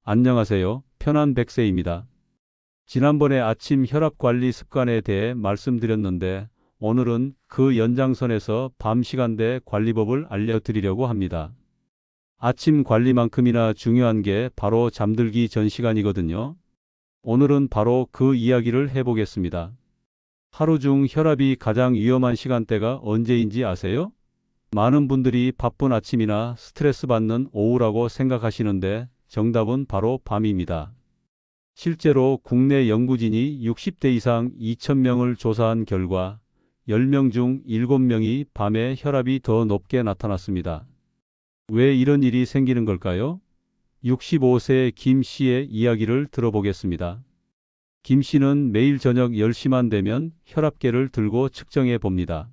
안녕하세요. 편한 백세입니다. 지난번에 아침 혈압 관리 습관에 대해 말씀드렸는데 오늘은 그 연장선에서 밤 시간대 관리법을 알려드리려고 합니다. 아침 관리만큼이나 중요한 게 바로 잠들기 전 시간이거든요. 오늘은 바로 그 이야기를 해보겠습니다. 하루 중 혈압이 가장 위험한 시간대가 언제인지 아세요? 많은 분들이 바쁜 아침이나 스트레스 받는 오후라고 생각하시는데 정답은 바로 밤입니다. 실제로 국내 연구진이 60대 이상 2,000명을 조사한 결과 10명 중 7명이 밤에 혈압이 더 높게 나타났습니다. 왜 이런 일이 생기는 걸까요? 65세 김 씨의 이야기를 들어보겠습니다. 김 씨는 매일 저녁 10시만 되면 혈압계를 들고 측정해 봅니다.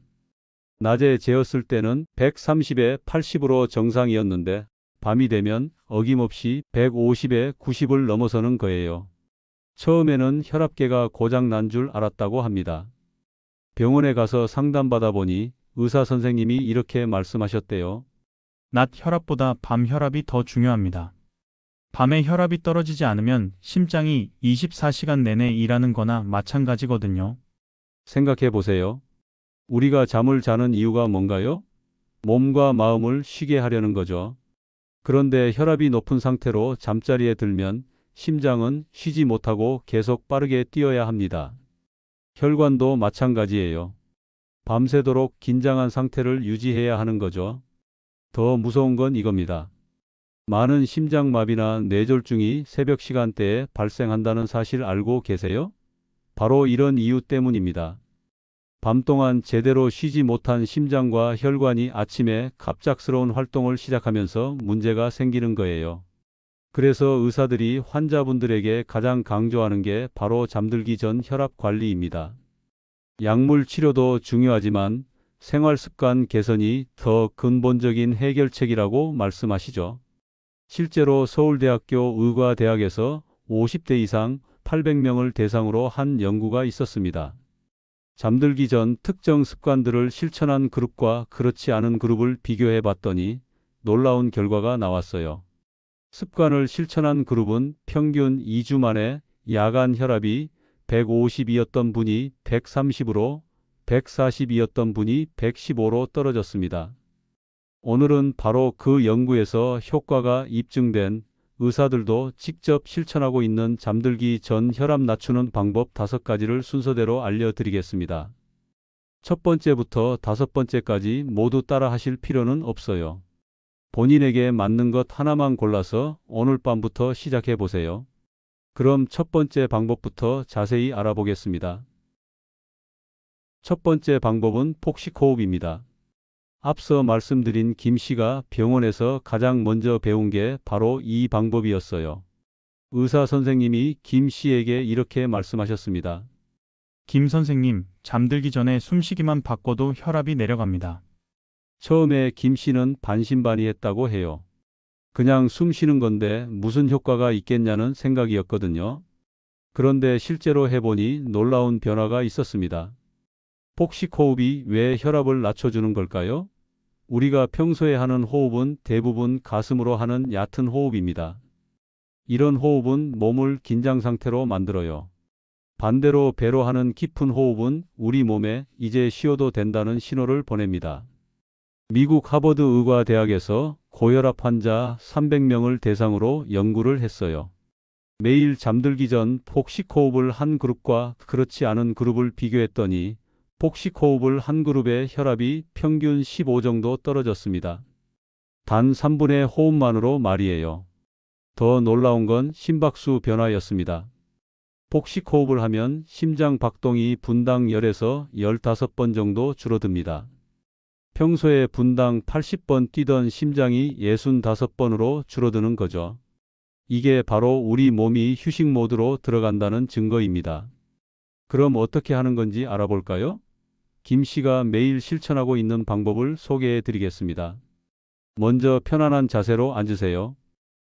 낮에 재었을 때는 130에 80으로 정상이었는데 밤이 되면 어김없이 150에 90을 넘어서는 거예요. 처음에는 혈압계가 고장 난 줄 알았다고 합니다. 병원에 가서 상담받아 보니 의사 선생님이 이렇게 말씀하셨대요. 낮 혈압보다 밤 혈압이 더 중요합니다. 밤에 혈압이 떨어지지 않으면 심장이 24시간 내내 일하는 거나 마찬가지거든요. 생각해 보세요. 우리가 잠을 자는 이유가 뭔가요? 몸과 마음을 쉬게 하려는 거죠. 그런데 혈압이 높은 상태로 잠자리에 들면 심장은 쉬지 못하고 계속 빠르게 뛰어야 합니다. 혈관도 마찬가지예요. 밤새도록 긴장한 상태를 유지해야 하는 거죠. 더 무서운 건 이겁니다. 많은 심장마비나 뇌졸중이 새벽 시간대에 발생한다는 사실 알고 계세요? 바로 이런 이유 때문입니다. 밤 동안 제대로 쉬지 못한 심장과 혈관이 아침에 갑작스러운 활동을 시작하면서 문제가 생기는 거예요. 그래서 의사들이 환자분들에게 가장 강조하는 게 바로 잠들기 전 혈압 관리입니다. 약물 치료도 중요하지만 생활 습관 개선이 더 근본적인 해결책이라고 말씀하시죠. 실제로 서울대학교 의과대학에서 50대 이상 800명을 대상으로 한 연구가 있었습니다. 잠들기 전 특정 습관들을 실천한 그룹과 그렇지 않은 그룹을 비교해 봤더니 놀라운 결과가 나왔어요. 습관을 실천한 그룹은 평균 2주 만에 야간 혈압이 150이었던 분이 130으로, 140이었던 분이 115로 떨어졌습니다. 오늘은 바로 그 연구에서 효과가 입증된 의사들도 직접 실천하고 있는 잠들기 전 혈압 낮추는 방법 5가지를 순서대로 알려드리겠습니다. 첫 번째부터 5번째까지 모두 따라 하실 필요는 없어요. 본인에게 맞는 것 하나만 골라서 오늘 밤부터 시작해 보세요. 그럼 첫 번째 방법부터 자세히 알아보겠습니다. 첫 번째 방법은 폭식호흡입니다. 앞서 말씀드린 김 씨가 병원에서 가장 먼저 배운 게 바로 이 방법이었어요. 의사 선생님이 김 씨에게 이렇게 말씀하셨습니다. 김 선생님, 잠들기 전에 숨쉬기만 바꿔도 혈압이 내려갑니다. 처음에 김 씨는 반신반의했다고 해요. 그냥 숨 쉬는 건데 무슨 효과가 있겠냐는 생각이었거든요. 그런데 실제로 해보니 놀라운 변화가 있었습니다. 폭식호흡이 왜 혈압을 낮춰주는 걸까요? 우리가 평소에 하는 호흡은 대부분 가슴으로 하는 얕은 호흡입니다. 이런 호흡은 몸을 긴장 상태로 만들어요. 반대로 배로 하는 깊은 호흡은 우리 몸에 이제 쉬어도 된다는 신호를 보냅니다. 미국 하버드 의과대학에서 고혈압 환자 300명을 대상으로 연구를 했어요. 매일 잠들기 전 폭식호흡을 한 그룹과 그렇지 않은 그룹을 비교했더니 폭식호흡을 한 그룹의 혈압이 평균 15 정도 떨어졌습니다. 단 3분의 호흡만으로 말이에요. 더 놀라운 건 심박수 변화였습니다. 폭식호흡을 하면 심장 박동이 분당 10에서 15번 정도 줄어듭니다. 평소에 분당 80번 뛰던 심장이 65번으로 줄어드는 거죠. 이게 바로 우리 몸이 휴식 모드로 들어간다는 증거입니다. 그럼 어떻게 하는 건지 알아볼까요? 김 씨가 매일 실천하고 있는 방법을 소개해 드리겠습니다. 먼저 편안한 자세로 앉으세요.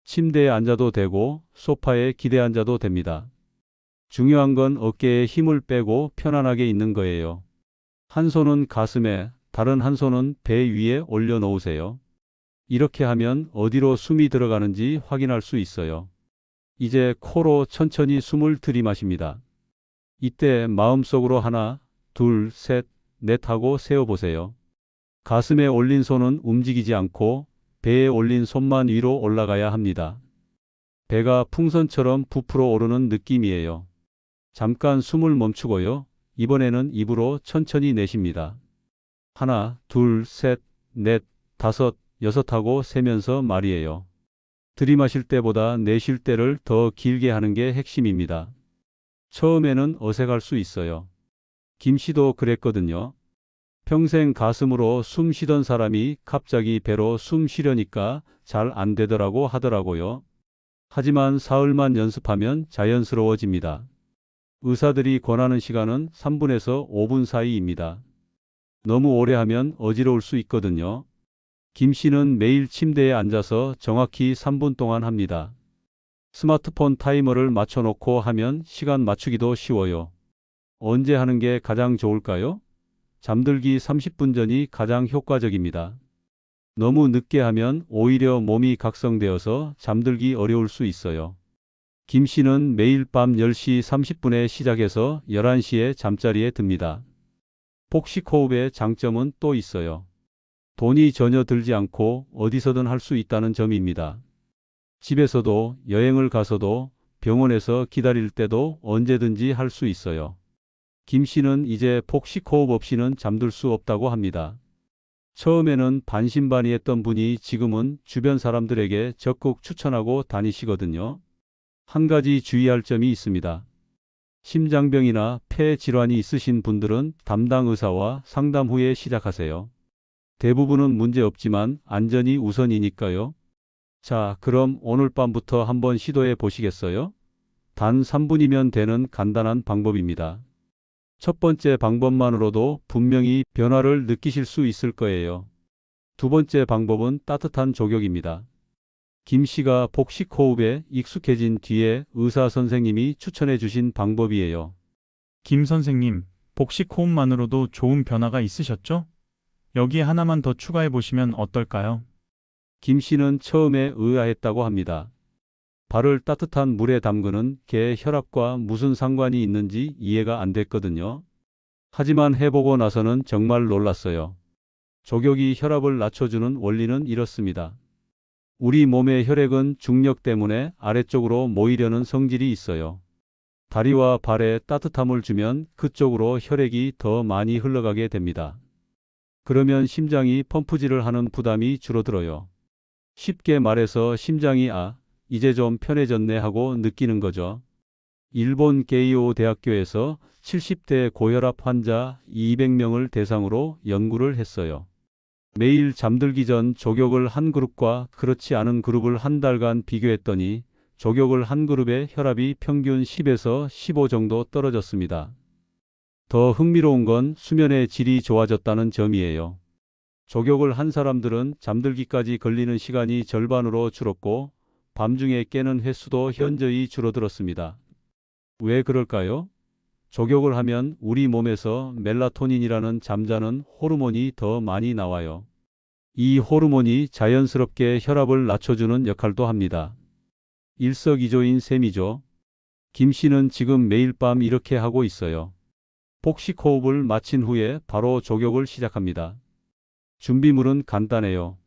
침대에 앉아도 되고 소파에 기대 앉아도 됩니다. 중요한 건 어깨에 힘을 빼고 편안하게 있는 거예요. 한 손은 가슴에, 다른 한 손은 배 위에 올려놓으세요. 이렇게 하면 어디로 숨이 들어가는지 확인할 수 있어요. 이제 코로 천천히 숨을 들이마십니다. 이때 마음속으로 하나, 둘, 셋, 넷 하고 세어보세요. 가슴에 올린 손은 움직이지 않고 배에 올린 손만 위로 올라가야 합니다. 배가 풍선처럼 부풀어 오르는 느낌이에요. 잠깐 숨을 멈추고요. 이번에는 입으로 천천히 내쉽니다. 하나, 둘, 셋, 넷, 다섯, 여섯 하고 세면서 말이에요. 들이마실 때보다 내쉴 때를 더 길게 하는 게 핵심입니다. 처음에는 어색할 수 있어요. 김 씨도 그랬거든요. 평생 가슴으로 숨 쉬던 사람이 갑자기 배로 숨 쉬려니까 잘 안 되더라고 하더라고요. 하지만 사흘만 연습하면 자연스러워집니다. 의사들이 권하는 시간은 3분에서 5분 사이입니다. 너무 오래 하면 어지러울 수 있거든요. 김 씨는 매일 침대에 앉아서 정확히 3분 동안 합니다. 스마트폰 타이머를 맞춰놓고 하면 시간 맞추기도 쉬워요. 언제 하는 게 가장 좋을까요? 잠들기 30분 전이 가장 효과적입니다. 너무 늦게 하면 오히려 몸이 각성되어서 잠들기 어려울 수 있어요. 김 씨는 매일 밤 10시 30분에 시작해서 11시에 잠자리에 듭니다. 복식호흡의 장점은 또 있어요. 돈이 전혀 들지 않고 어디서든 할 수 있다는 점입니다. 집에서도 여행을 가서도 병원에서 기다릴 때도 언제든지 할 수 있어요. 김 씨는 이제 복식호흡 없이는 잠들 수 없다고 합니다. 처음에는 반신반의했던 분이 지금은 주변 사람들에게 적극 추천하고 다니시거든요. 한 가지 주의할 점이 있습니다. 심장병이나 폐 질환이 있으신 분들은 담당 의사와 상담 후에 시작하세요. 대부분은 문제 없지만 안전이 우선이니까요. 자, 그럼 오늘 밤부터 한번 시도해 보시겠어요? 단 3분이면 되는 간단한 방법입니다. 첫 번째 방법만으로도 분명히 변화를 느끼실 수 있을 거예요. 두 번째 방법은 따뜻한 조격입니다. 김 씨가 복식 호흡에 익숙해진 뒤에 의사 선생님이 추천해 주신 방법이에요. 김 선생님, 복식 호흡만으로도 좋은 변화가 있으셨죠? 여기에 하나만 더 추가해 보시면 어떨까요? 김 씨는 처음에 의아했다고 합니다. 발을 따뜻한 물에 담그는 게 혈압과 무슨 상관이 있는지 이해가 안 됐거든요. 하지만 해보고 나서는 정말 놀랐어요. 조격이 혈압을 낮춰주는 원리는 이렇습니다. 우리 몸의 혈액은 중력 때문에 아래쪽으로 모이려는 성질이 있어요. 다리와 발에 따뜻함을 주면 그쪽으로 혈액이 더 많이 흘러가게 됩니다. 그러면 심장이 펌프질을 하는 부담이 줄어들어요. 쉽게 말해서 심장이 이제 좀 편해졌네 하고 느끼는 거죠. 일본 게이오 대학교에서 70대 고혈압 환자 200명을 대상으로 연구를 했어요. 매일 잠들기 전 조격을 한 그룹과 그렇지 않은 그룹을 한 달간 비교했더니 조격을 한 그룹의 혈압이 평균 10에서 15 정도 떨어졌습니다. 더 흥미로운 건 수면의 질이 좋아졌다는 점이에요. 조격을 한 사람들은 잠들기까지 걸리는 시간이 절반으로 줄었고 밤중에 깨는 횟수도 현저히 줄어들었습니다. 왜 그럴까요? 조격을 하면 우리 몸에서 멜라토닌이라는 잠자는 호르몬이 더 많이 나와요. 이 호르몬이 자연스럽게 혈압을 낮춰주는 역할도 합니다. 일석이조인 셈이죠. 김 씨는 지금 매일 밤 이렇게 하고 있어요. 복식 호흡을 마친 후에 바로 조격을 시작합니다. 준비물은 간단해요.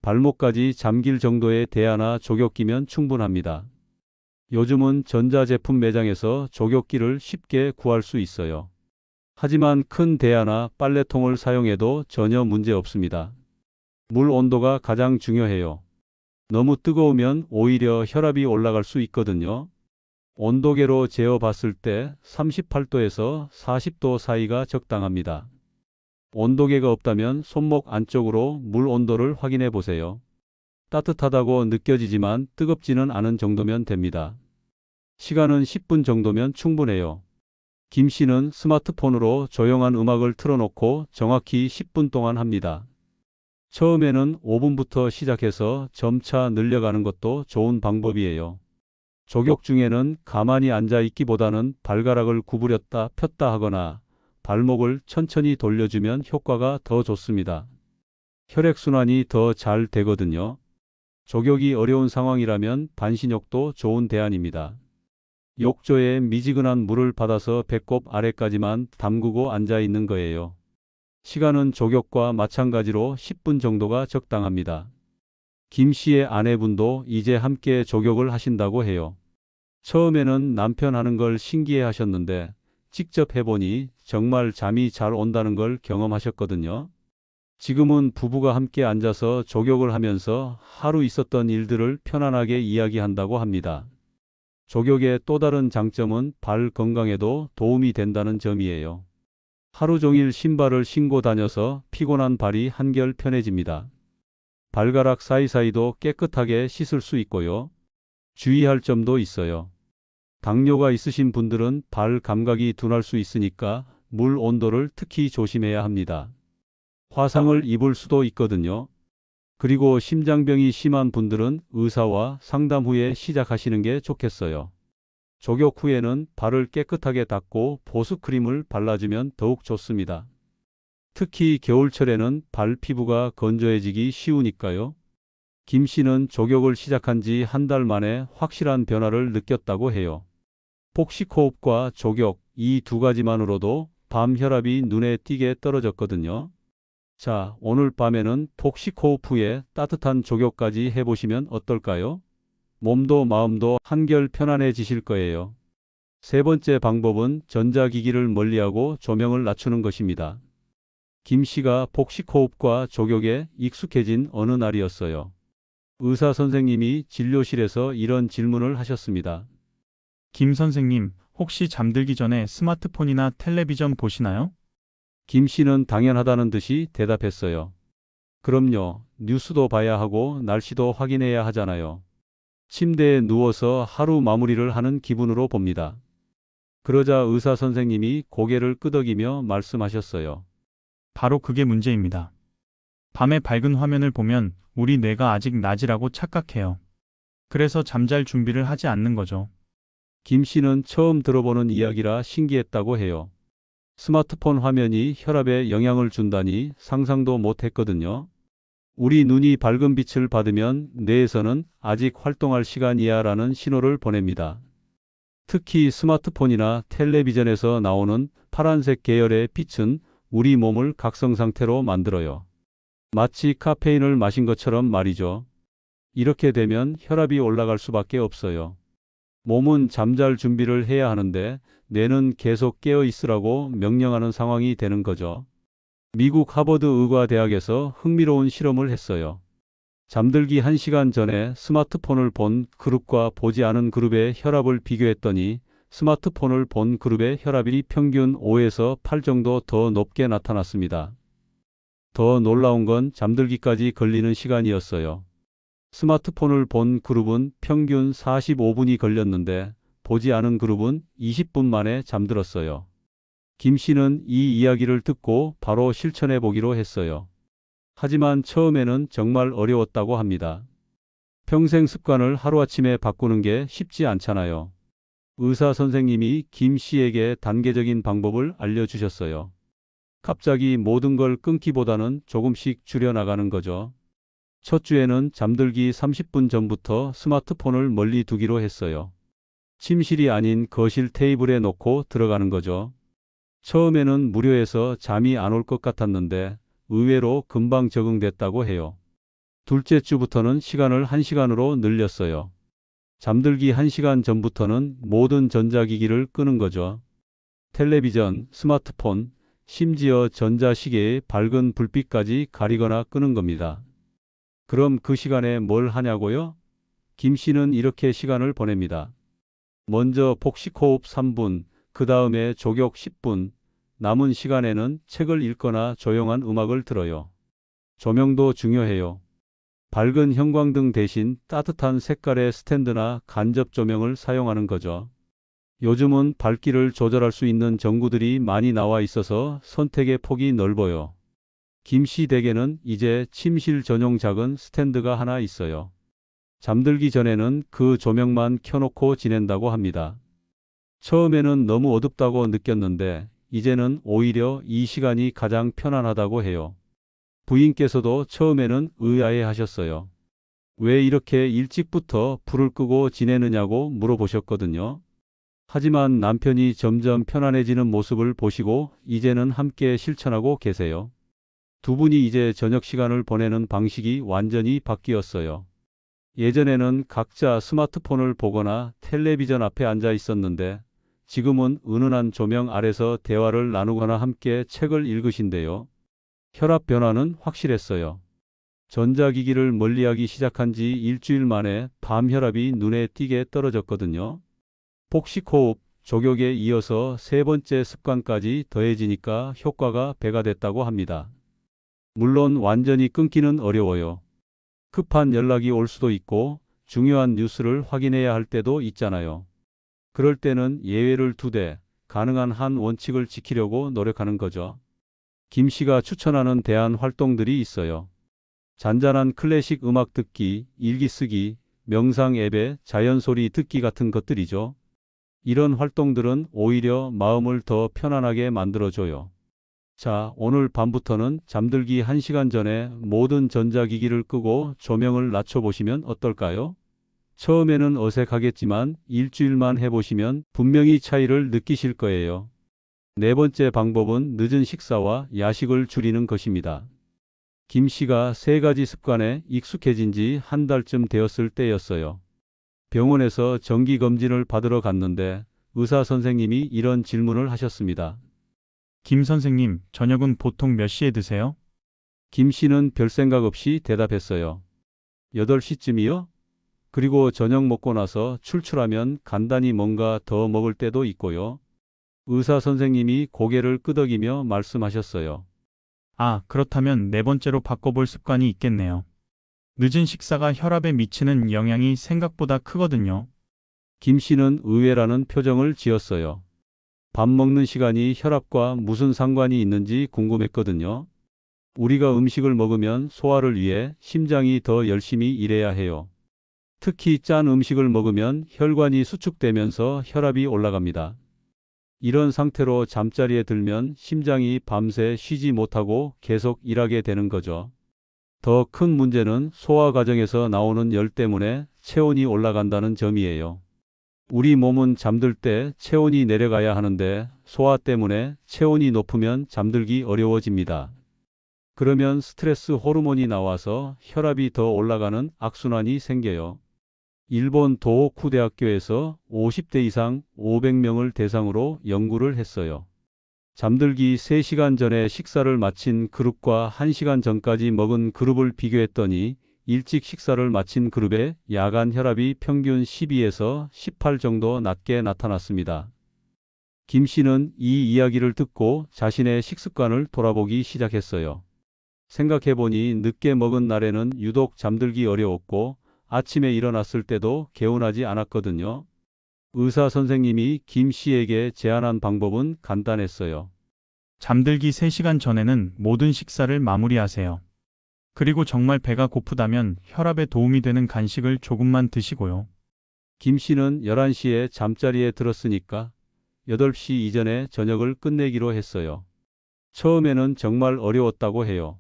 발목까지 잠길 정도의 대야나 조격기면 충분합니다. 요즘은 전자제품 매장에서 조격기를 쉽게 구할 수 있어요. 하지만 큰 대야나 빨래통을 사용해도 전혀 문제 없습니다. 물 온도가 가장 중요해요. 너무 뜨거우면 오히려 혈압이 올라갈 수 있거든요. 온도계로 재어 봤을 때 38도에서 40도 사이가 적당합니다. 온도계가 없다면 손목 안쪽으로 물 온도를 확인해 보세요. 따뜻하다고 느껴지지만 뜨겁지는 않은 정도면 됩니다. 시간은 10분 정도면 충분해요. 김 씨는 스마트폰으로 조용한 음악을 틀어놓고 정확히 10분 동안 합니다. 처음에는 5분부터 시작해서 점차 늘려가는 것도 좋은 방법이에요. 조격 중에는 가만히 앉아 있기보다는 발가락을 구부렸다 폈다 하거나 발목을 천천히 돌려주면 효과가 더 좋습니다. 혈액순환이 더 잘 되거든요. 조격이 어려운 상황이라면 반신욕도 좋은 대안입니다. 욕조에 미지근한 물을 받아서 배꼽 아래까지만 담그고 앉아 있는 거예요. 시간은 조격과 마찬가지로 10분 정도가 적당합니다. 김 씨의 아내분도 이제 함께 조격을 하신다고 해요. 처음에는 남편 하는 걸 신기해 하셨는데 직접 해보니 정말 잠이 잘 온다는 걸 경험하셨거든요. 지금은 부부가 함께 앉아서 조격을 하면서 하루 있었던 일들을 편안하게 이야기한다고 합니다. 조격의 또 다른 장점은 발 건강에도 도움이 된다는 점이에요. 하루 종일 신발을 신고 다녀서 피곤한 발이 한결 편해집니다. 발가락 사이사이도 깨끗하게 씻을 수 있고요. 주의할 점도 있어요. 당뇨가 있으신 분들은 발 감각이 둔할 수 있으니까 물 온도를 특히 조심해야 합니다. 화상을 입을 수도 있거든요. 그리고 심장병이 심한 분들은 의사와 상담 후에 시작하시는 게 좋겠어요. 조격 후에는 발을 깨끗하게 닦고 보습크림을 발라주면 더욱 좋습니다. 특히 겨울철에는 발 피부가 건조해지기 쉬우니까요. 김 씨는 조격을 시작한 지 한 달 만에 확실한 변화를 느꼈다고 해요. 복식호흡과 조격, 이 두 가지만으로도 밤 혈압이 눈에 띄게 떨어졌거든요. 자, 오늘 밤에는 복식호흡 후에 따뜻한 조격까지 해보시면 어떨까요? 몸도 마음도 한결 편안해지실 거예요. 세 번째 방법은 전자기기를 멀리하고 조명을 낮추는 것입니다. 김 씨가 복식호흡과 조격에 익숙해진 어느 날이었어요. 의사 선생님이 진료실에서 이런 질문을 하셨습니다. 김 선생님, 혹시 잠들기 전에 스마트폰이나 텔레비전 보시나요? 김 씨는 당연하다는 듯이 대답했어요. 그럼요. 뉴스도 봐야 하고 날씨도 확인해야 하잖아요. 침대에 누워서 하루 마무리를 하는 기분으로 봅니다. 그러자 의사 선생님이 고개를 끄덕이며 말씀하셨어요. 바로 그게 문제입니다. 밤에 밝은 화면을 보면 우리 뇌가 아직 낮이라고 착각해요. 그래서 잠잘 준비를 하지 않는 거죠. 김 씨는 처음 들어보는 이야기라 신기했다고 해요. 스마트폰 화면이 혈압에 영향을 준다니 상상도 못 했거든요. 우리 눈이 밝은 빛을 받으면 뇌에서는 아직 활동할 시간이야 라는 신호를 보냅니다. 특히 스마트폰이나 텔레비전에서 나오는 파란색 계열의 빛은 우리 몸을 각성 상태로 만들어요. 마치 카페인을 마신 것처럼 말이죠. 이렇게 되면 혈압이 올라갈 수밖에 없어요. 몸은 잠잘 준비를 해야 하는데 뇌는 계속 깨어 있으라고 명령하는 상황이 되는 거죠. 미국 하버드 의과대학에서 흥미로운 실험을 했어요. 잠들기 1시간 전에 스마트폰을 본 그룹과 보지 않은 그룹의 혈압을 비교했더니 스마트폰을 본 그룹의 혈압이 평균 5에서 8 정도 더 높게 나타났습니다. 더 놀라운 건 잠들기까지 걸리는 시간이었어요. 스마트폰을 본 그룹은 평균 45분이 걸렸는데 보지 않은 그룹은 20분 만에 잠들었어요. 김 씨는 이 이야기를 듣고 바로 실천해 보기로 했어요. 하지만 처음에는 정말 어려웠다고 합니다. 평생 습관을 하루아침에 바꾸는 게 쉽지 않잖아요. 의사 선생님이 김 씨에게 단계적인 방법을 알려주셨어요. 갑자기 모든 걸 끊기보다는 조금씩 줄여나가는 거죠. 첫 주에는 잠들기 30분 전부터 스마트폰을 멀리 두기로 했어요. 침실이 아닌 거실 테이블에 놓고 들어가는 거죠. 처음에는 무료해서 잠이 안 올 것 같았는데 의외로 금방 적응됐다고 해요. 둘째 주부터는 시간을 1시간으로 늘렸어요. 잠들기 1시간 전부터는 모든 전자기기를 끄는 거죠. 텔레비전, 스마트폰, 심지어 전자시계의 밝은 불빛까지 가리거나 끄는 겁니다. 그럼 그 시간에 뭘 하냐고요? 김 씨는 이렇게 시간을 보냅니다. 먼저 복식호흡 3분, 그 다음에 조격 10분, 남은 시간에는 책을 읽거나 조용한 음악을 들어요. 조명도 중요해요. 밝은 형광등 대신 따뜻한 색깔의 스탠드나 간접 조명을 사용하는 거죠. 요즘은 밝기를 조절할 수 있는 전구들이 많이 나와 있어서 선택의 폭이 넓어요. 김 씨 댁에는 이제 침실 전용 작은 스탠드가 하나 있어요. 잠들기 전에는 그 조명만 켜놓고 지낸다고 합니다. 처음에는 너무 어둡다고 느꼈는데 이제는 오히려 이 시간이 가장 편안하다고 해요. 부인께서도 처음에는 의아해 하셨어요. 왜 이렇게 일찍부터 불을 끄고 지내느냐고 물어보셨거든요. 하지만 남편이 점점 편안해지는 모습을 보시고 이제는 함께 실천하고 계세요. 두 분이 이제 저녁 시간을 보내는 방식이 완전히 바뀌었어요. 예전에는 각자 스마트폰을 보거나 텔레비전 앞에 앉아 있었는데 지금은 은은한 조명 아래서 대화를 나누거나 함께 책을 읽으신대요. 혈압 변화는 확실했어요. 전자기기를 멀리하기 시작한 지 일주일 만에 밤 혈압이 눈에 띄게 떨어졌거든요. 복식호흡, 족욕에 이어서 세 번째 습관까지 더해지니까 효과가 배가 됐다고 합니다. 물론 완전히 끊기는 어려워요. 급한 연락이 올 수도 있고 중요한 뉴스를 확인해야 할 때도 있잖아요. 그럴 때는 예외를 두되 가능한 한 원칙을 지키려고 노력하는 거죠. 김 씨가 추천하는 대안 활동들이 있어요. 잔잔한 클래식 음악 듣기, 일기 쓰기, 명상 앱에 자연 소리 듣기 같은 것들이죠. 이런 활동들은 오히려 마음을 더 편안하게 만들어줘요. 자, 오늘 밤부터는 잠들기 1시간 전에 모든 전자기기를 끄고 조명을 낮춰보시면 어떨까요? 처음에는 어색하겠지만 일주일만 해보시면 분명히 차이를 느끼실 거예요. 네 번째 방법은 늦은 식사와 야식을 줄이는 것입니다. 김 씨가 세 가지 습관에 익숙해진 지 한 달쯤 되었을 때였어요. 병원에서 정기검진을 받으러 갔는데 의사 선생님이 이런 질문을 하셨습니다. 김 선생님, 저녁은 보통 몇 시에 드세요? 김 씨는 별 생각 없이 대답했어요. 8시쯤이요? 그리고 저녁 먹고 나서 출출하면 간단히 뭔가 더 먹을 때도 있고요. 의사 선생님이 고개를 끄덕이며 말씀하셨어요. 아, 그렇다면 네 번째로 바꿔볼 습관이 있겠네요. 늦은 식사가 혈압에 미치는 영향이 생각보다 크거든요. 김 씨는 의외라는 표정을 지었어요. 밥 먹는 시간이 혈압과 무슨 상관이 있는지 궁금했거든요. 우리가 음식을 먹으면 소화를 위해 심장이 더 열심히 일해야 해요. 특히 짠 음식을 먹으면 혈관이 수축되면서 혈압이 올라갑니다. 이런 상태로 잠자리에 들면 심장이 밤새 쉬지 못하고 계속 일하게 되는 거죠. 더 큰 문제는 소화 과정에서 나오는 열 때문에 체온이 올라간다는 점이에요. 우리 몸은 잠들 때 체온이 내려가야 하는데 소화 때문에 체온이 높으면 잠들기 어려워집니다. 그러면 스트레스 호르몬이 나와서 혈압이 더 올라가는 악순환이 생겨요. 일본 도호쿠 대학교에서 50대 이상 500명을 대상으로 연구를 했어요. 잠들기 3시간 전에 식사를 마친 그룹과 1시간 전까지 먹은 그룹을 비교했더니 일찍 식사를 마친 그룹의 야간 혈압이 평균 12에서 18 정도 낮게 나타났습니다. 김 씨는 이 이야기를 듣고 자신의 식습관을 돌아보기 시작했어요. 생각해보니 늦게 먹은 날에는 유독 잠들기 어려웠고 아침에 일어났을 때도 개운하지 않았거든요. 의사 선생님이 김 씨에게 제안한 방법은 간단했어요. 잠들기 3시간 전에는 모든 식사를 마무리하세요. 그리고 정말 배가 고프다면 혈압에 도움이 되는 간식을 조금만 드시고요. 김 씨는 11시에 잠자리에 들었으니까 8시 이전에 저녁을 끝내기로 했어요. 처음에는 정말 어려웠다고 해요.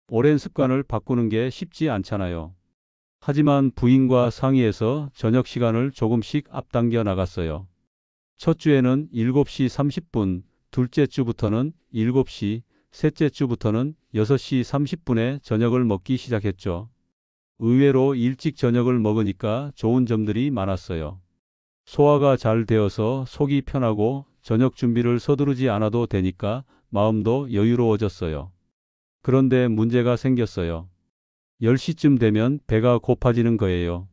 오랜 습관을 바꾸는 게 쉽지 않잖아요. 하지만 부인과 상의해서 저녁 시간을 조금씩 앞당겨 나갔어요. 첫 주에는 7시 30분, 둘째 주부터는 7시, 셋째 주부터는 6시 30분에 저녁을 먹기 시작했죠. 의외로 일찍 저녁을 먹으니까 좋은 점들이 많았어요. 소화가 잘 되어서 속이 편하고 저녁 준비를 서두르지 않아도 되니까 마음도 여유로워졌어요. 그런데 문제가 생겼어요. 10시쯤 되면 배가 고파지는 거예요.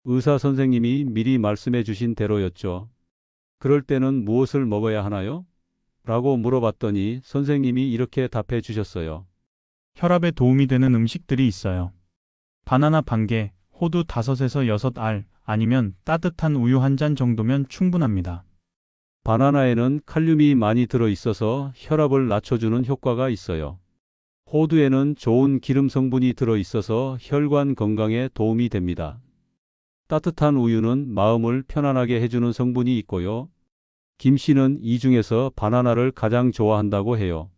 의사 선생님이 미리 말씀해 주신 대로였죠. 그럴 때는 무엇을 먹어야 하나요? 라고 물어봤더니 선생님이 이렇게 답해 주셨어요. 혈압에 도움이 되는 음식들이 있어요. 바나나 반 개, 호두 5에서 6알, 아니면 따뜻한 우유 한 잔 정도면 충분합니다. 바나나에는 칼륨이 많이 들어 있어서 혈압을 낮춰주는 효과가 있어요. 호두에는 좋은 기름 성분이 들어 있어서 혈관 건강에 도움이 됩니다. 따뜻한 우유는 마음을 편안하게 해주는 성분이 있고요. 김 씨는 이 중에서 바나나를 가장 좋아한다고 해요.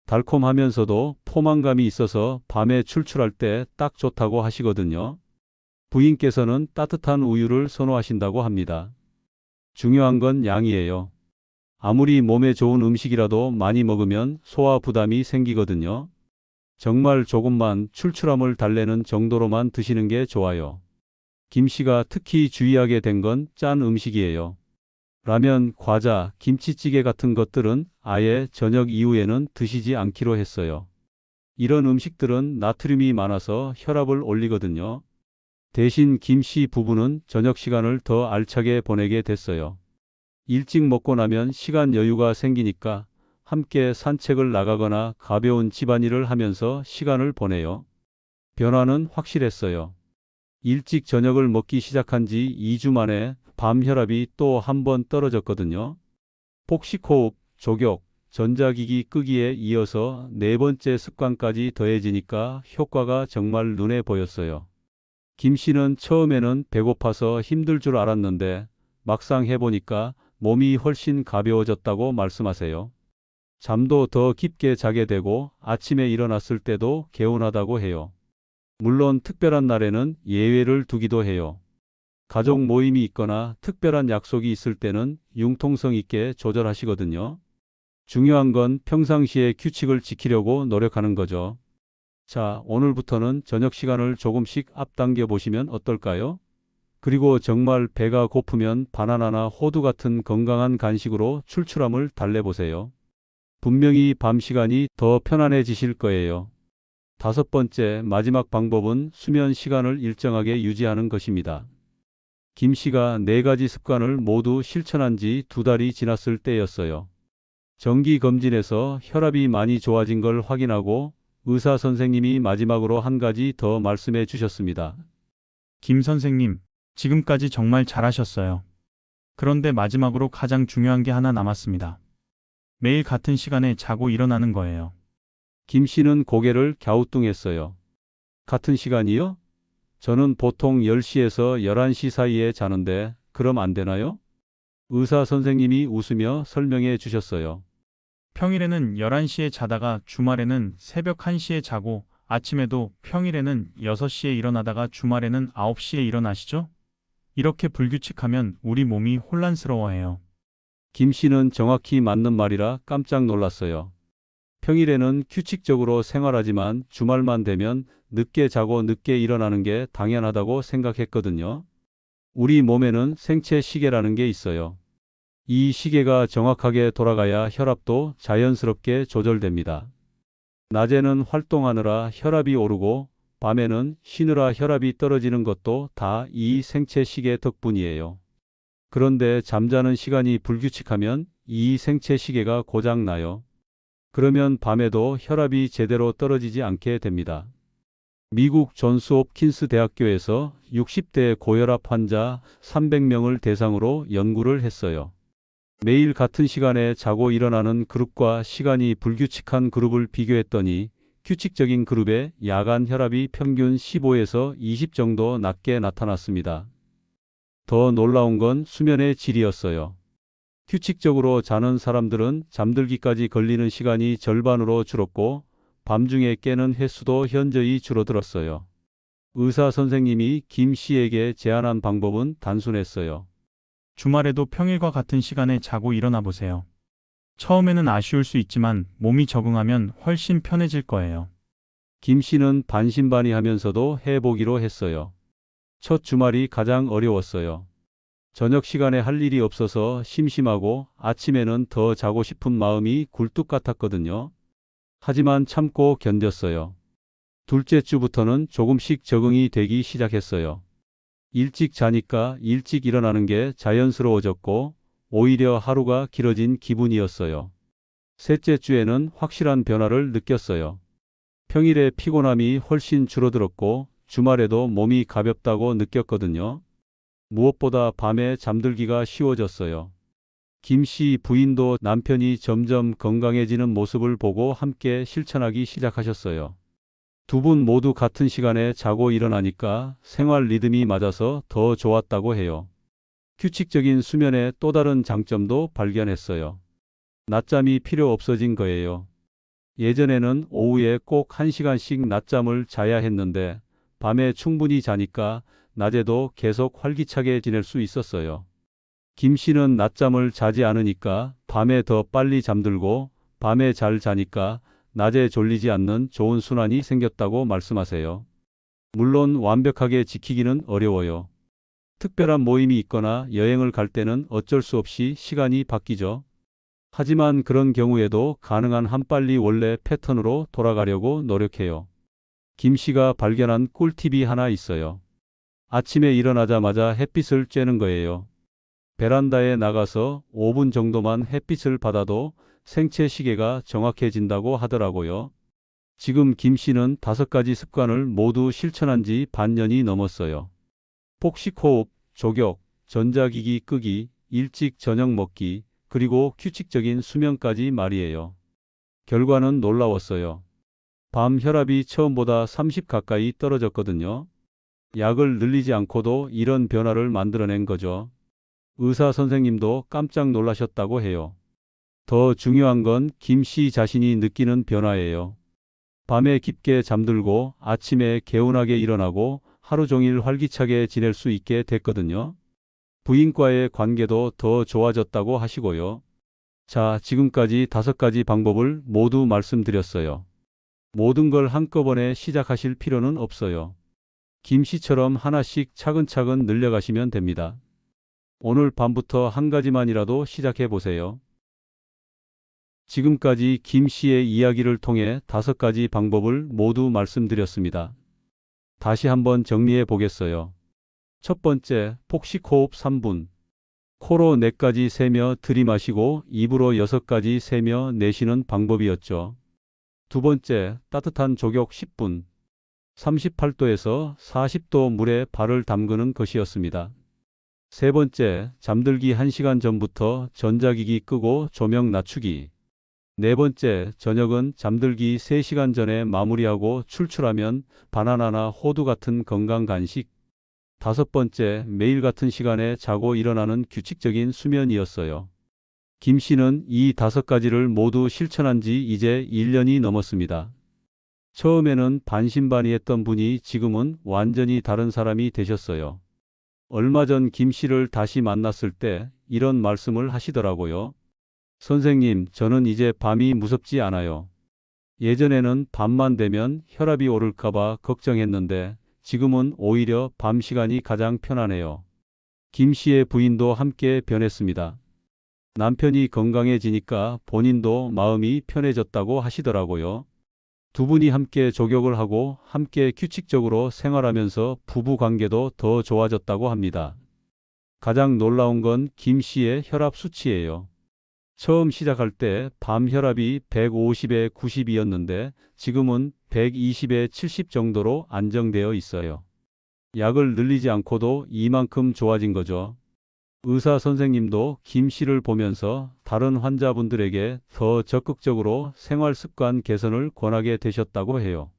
달콤하면서도 포만감이 있어서 밤에 출출할 때 딱 좋다고 하시거든요. 부인께서는 따뜻한 우유를 선호하신다고 합니다. 중요한 건 양이에요. 아무리 몸에 좋은 음식이라도 많이 먹으면 소화 부담이 생기거든요. 정말 조금만 출출함을 달래는 정도로만 드시는 게 좋아요. 김 씨가 특히 주의하게 된 건 짠 음식이에요. 라면, 과자, 김치찌개 같은 것들은 아예 저녁 이후에는 드시지 않기로 했어요. 이런 음식들은 나트륨이 많아서 혈압을 올리거든요. 대신 김 씨 부부는 저녁 시간을 더 알차게 보내게 됐어요. 일찍 먹고 나면 시간 여유가 생기니까 함께 산책을 나가거나 가벼운 집안일을 하면서 시간을 보내요. 변화는 확실했어요. 일찍 저녁을 먹기 시작한 지 2주 만에 밤 혈압이 또 한 번 떨어졌거든요. 폭식호흡, 족욕, 전자기기 끄기에 이어서 네 번째 습관까지 더해지니까 효과가 정말 눈에 보였어요. 김 씨는 처음에는 배고파서 힘들 줄 알았는데 막상 해보니까 몸이 훨씬 가벼워졌다고 말씀하세요. 잠도 더 깊게 자게 되고 아침에 일어났을 때도 개운하다고 해요. 물론 특별한 날에는 예외를 두기도 해요. 가족 모임이 있거나 특별한 약속이 있을 때는 융통성 있게 조절하시거든요. 중요한 건 평상시에 규칙을 지키려고 노력하는 거죠. 자, 오늘부터는 저녁 시간을 조금씩 앞당겨 보시면 어떨까요? 그리고 정말 배가 고프면 바나나나 호두 같은 건강한 간식으로 출출함을 달래보세요. 분명히 밤 시간이 더 편안해지실 거예요. 다섯 번째, 마지막 방법은 수면 시간을 일정하게 유지하는 것입니다. 김 씨가 네 가지 습관을 모두 실천한 지 2달이 지났을 때였어요. 정기 검진에서 혈압이 많이 좋아진 걸 확인하고 의사 선생님이 마지막으로 한 가지 더 말씀해 주셨습니다. 김 선생님, 지금까지 정말 잘하셨어요. 그런데 마지막으로 가장 중요한 게 하나 남았습니다. 매일 같은 시간에 자고 일어나는 거예요. 김 씨는 고개를 갸우뚱했어요. 같은 시간이요? 저는 보통 10시에서 11시 사이에 자는데 그럼 안 되나요? 의사 선생님이 웃으며 설명해 주셨어요. 평일에는 11시에 자다가 주말에는 새벽 1시에 자고 아침에도 평일에는 6시에 일어나다가 주말에는 9시에 일어나시죠? 이렇게 불규칙하면 우리 몸이 혼란스러워해요. 김 씨는 정확히 맞는 말이라 깜짝 놀랐어요. 평일에는 규칙적으로 생활하지만 주말만 되면 늦게 자고 늦게 일어나는 게 당연하다고 생각했거든요. 우리 몸에는 생체 시계라는 게 있어요. 이 시계가 정확하게 돌아가야 혈압도 자연스럽게 조절됩니다. 낮에는 활동하느라 혈압이 오르고 밤에는 쉬느라 혈압이 떨어지는 것도 다 이 생체 시계 덕분이에요. 그런데 잠자는 시간이 불규칙하면 이 생체 시계가 고장 나요. 그러면 밤에도 혈압이 제대로 떨어지지 않게 됩니다. 미국 존스 홉킨스 대학교에서 60대 고혈압 환자 300명을 대상으로 연구를 했어요. 매일 같은 시간에 자고 일어나는 그룹과 시간이 불규칙한 그룹을 비교했더니 규칙적인 그룹의 야간 혈압이 평균 15에서 20 정도 낮게 나타났습니다. 더 놀라운 건 수면의 질이었어요. 규칙적으로 자는 사람들은 잠들기까지 걸리는 시간이 절반으로 줄었고 밤중에 깨는 횟수도 현저히 줄어들었어요. 의사 선생님이 김 씨에게 제안한 방법은 단순했어요. 주말에도 평일과 같은 시간에 자고 일어나 보세요. 처음에는 아쉬울 수 있지만 몸이 적응하면 훨씬 편해질 거예요. 김 씨는 반신반의하면서도 해보기로 했어요. 첫 주말이 가장 어려웠어요. 저녁 시간에 할 일이 없어서 심심하고 아침에는 더 자고 싶은 마음이 굴뚝 같았거든요. 하지만 참고 견뎠어요. 둘째 주부터는 조금씩 적응이 되기 시작했어요. 일찍 자니까 일찍 일어나는 게 자연스러워졌고 오히려 하루가 길어진 기분이었어요. 셋째 주에는 확실한 변화를 느꼈어요. 평일에 피곤함이 훨씬 줄어들었고 주말에도 몸이 가볍다고 느꼈거든요. 무엇보다 밤에 잠들기가 쉬워졌어요. 김 씨 부인도 남편이 점점 건강해지는 모습을 보고 함께 실천하기 시작하셨어요. 두 분 모두 같은 시간에 자고 일어나니까 생활 리듬이 맞아서 더 좋았다고 해요. 규칙적인 수면의 또 다른 장점도 발견했어요. 낮잠이 필요 없어진 거예요. 예전에는 오후에 꼭 1시간씩 낮잠을 자야 했는데 밤에 충분히 자니까 낮에도 계속 활기차게 지낼 수 있었어요. 김 씨는 낮잠을 자지 않으니까 밤에 더 빨리 잠들고 밤에 잘 자니까 낮에 졸리지 않는 좋은 순환이 생겼다고 말씀하세요. 물론 완벽하게 지키기는 어려워요. 특별한 모임이 있거나 여행을 갈 때는 어쩔 수 없이 시간이 바뀌죠. 하지만 그런 경우에도 가능한 한 빨리 원래 패턴으로 돌아가려고 노력해요. 김 씨가 발견한 꿀팁이 하나 있어요. 아침에 일어나자마자 햇빛을 쬐는 거예요. 베란다에 나가서 5분 정도만 햇빛을 받아도 생체 시계가 정확해진다고 하더라고요. 지금 김 씨는 5가지 습관을 모두 실천한 지 반년이 넘었어요. 폭식호흡, 조격, 전자기기 끄기, 일찍 저녁 먹기, 그리고 규칙적인 수면까지 말이에요. 결과는 놀라웠어요. 밤 혈압이 처음보다 30 가까이 떨어졌거든요. 약을 늘리지 않고도 이런 변화를 만들어낸 거죠. 의사 선생님도 깜짝 놀라셨다고 해요. 더 중요한 건 김 씨 자신이 느끼는 변화예요. 밤에 깊게 잠들고 아침에 개운하게 일어나고 하루 종일 활기차게 지낼 수 있게 됐거든요. 부인과의 관계도 더 좋아졌다고 하시고요. 자, 지금까지 5가지 방법을 모두 말씀드렸어요. 모든 걸 한꺼번에 시작하실 필요는 없어요. 김 씨처럼 하나씩 차근차근 늘려가시면 됩니다. 오늘 밤부터 한 가지만이라도 시작해 보세요. 지금까지 김 씨의 이야기를 통해 5가지 방법을 모두 말씀드렸습니다. 다시 한번 정리해 보겠어요. 첫 번째, 폭식호흡 3분. 코로 4가지 세며 들이마시고 입으로 6가지 세며 내쉬는 방법이었죠. 두 번째, 따뜻한 조격 10분. 38도에서 40도 물에 발을 담그는 것이었습니다. 세 번째, 잠들기 1시간 전부터 전자기기 끄고 조명 낮추기. 네 번째, 저녁은 잠들기 3시간 전에 마무리하고 출출하면 바나나나 호두 같은 건강 간식. 5번째, 매일 같은 시간에 자고 일어나는 규칙적인 수면이었어요. 김 씨는 이 5가지를 모두 실천한 지 이제 1년이 넘었습니다. 처음에는 반신반의했던 분이 지금은 완전히 다른 사람이 되셨어요. 얼마 전 김 씨를 다시 만났을 때 이런 말씀을 하시더라고요. 선생님, 저는 이제 밤이 무섭지 않아요. 예전에는 밤만 되면 혈압이 오를까봐 걱정했는데 지금은 오히려 밤 시간이 가장 편안해요. 김 씨의 부인도 함께 변했습니다. 남편이 건강해지니까 본인도 마음이 편해졌다고 하시더라고요. 두 분이 함께 조격을 하고 함께 규칙적으로 생활하면서 부부 관계도 더 좋아졌다고 합니다. 가장 놀라운 건 김 씨의 혈압 수치예요. 처음 시작할 때 밤 혈압이 150에 90이었는데 지금은 120에 70 정도로 안정되어 있어요. 약을 늘리지 않고도 이만큼 좋아진 거죠. 의사 선생님도 김 씨를 보면서 다른 환자분들에게 더 적극적으로 생활 습관 개선을 권하게 되셨다고 해요.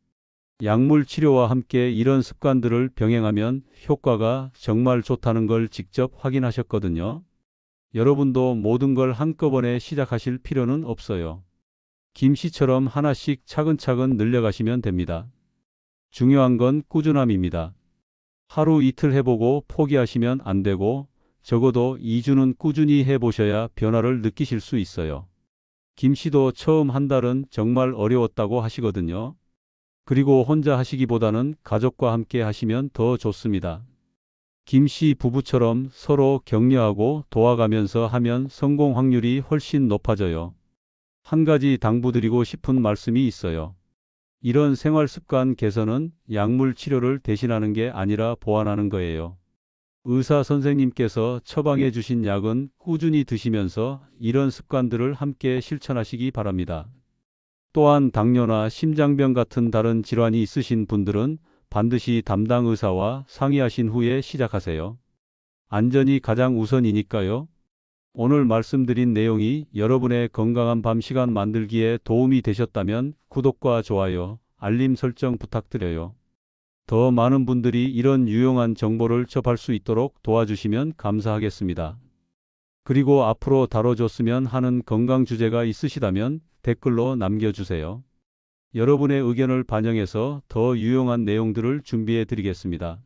약물 치료와 함께 이런 습관들을 병행하면 효과가 정말 좋다는 걸 직접 확인하셨거든요. 여러분도 모든 걸 한꺼번에 시작하실 필요는 없어요. 김 씨처럼 하나씩 차근차근 늘려가시면 됩니다. 중요한 건 꾸준함입니다. 하루 이틀 해보고 포기하시면 안 되고 적어도 2주는 꾸준히 해보셔야 변화를 느끼실 수 있어요. 김 씨도 처음 한 달은 정말 어려웠다고 하시거든요. 그리고 혼자 하시기보다는 가족과 함께 하시면 더 좋습니다. 김 씨 부부처럼 서로 격려하고 도와가면서 하면 성공 확률이 훨씬 높아져요. 한 가지 당부드리고 싶은 말씀이 있어요. 이런 생활 습관 개선은 약물 치료를 대신하는 게 아니라 보완하는 거예요. 의사 선생님께서 처방해 주신 약은 꾸준히 드시면서 이런 습관들을 함께 실천하시기 바랍니다. 또한 당뇨나 심장병 같은 다른 질환이 있으신 분들은 반드시 담당 의사와 상의하신 후에 시작하세요. 안전이 가장 우선이니까요. 오늘 말씀드린 내용이 여러분의 건강한 밤 시간 만들기에 도움이 되셨다면 구독과 좋아요, 알림 설정 부탁드려요. 더 많은 분들이 이런 유용한 정보를 접할 수 있도록 도와주시면 감사하겠습니다. 그리고 앞으로 다뤄줬으면 하는 건강 주제가 있으시다면 댓글로 남겨주세요. 여러분의 의견을 반영해서 더 유용한 내용들을 준비해 드리겠습니다.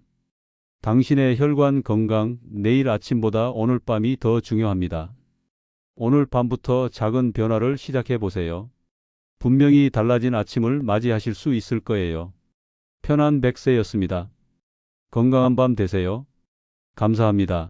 당신의 혈관 건강, 내일 아침보다 오늘 밤이 더 중요합니다. 오늘 밤부터 작은 변화를 시작해 보세요. 분명히 달라진 아침을 맞이하실 수 있을 거예요. 편안 백세였습니다. 건강한 밤 되세요. 감사합니다.